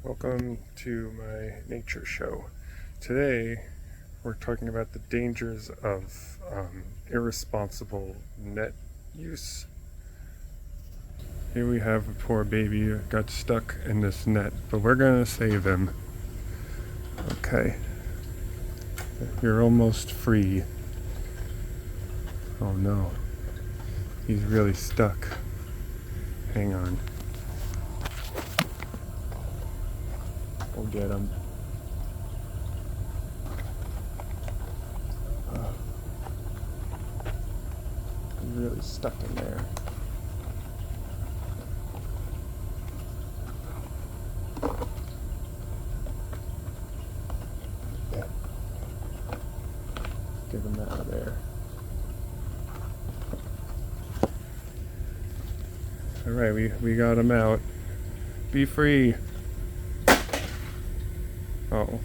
Welcome to my nature show. Today we're talking about the dangers of irresponsible net use. Here we have a poor baby who got stuck in this net, but we're gonna save him. Okay. You're almost free. Oh no. He's really stuck. Hang on. We'll get him. He's really stuck in there. Yeah. Get him out of there. Alright, we got him out. Be free. Oh.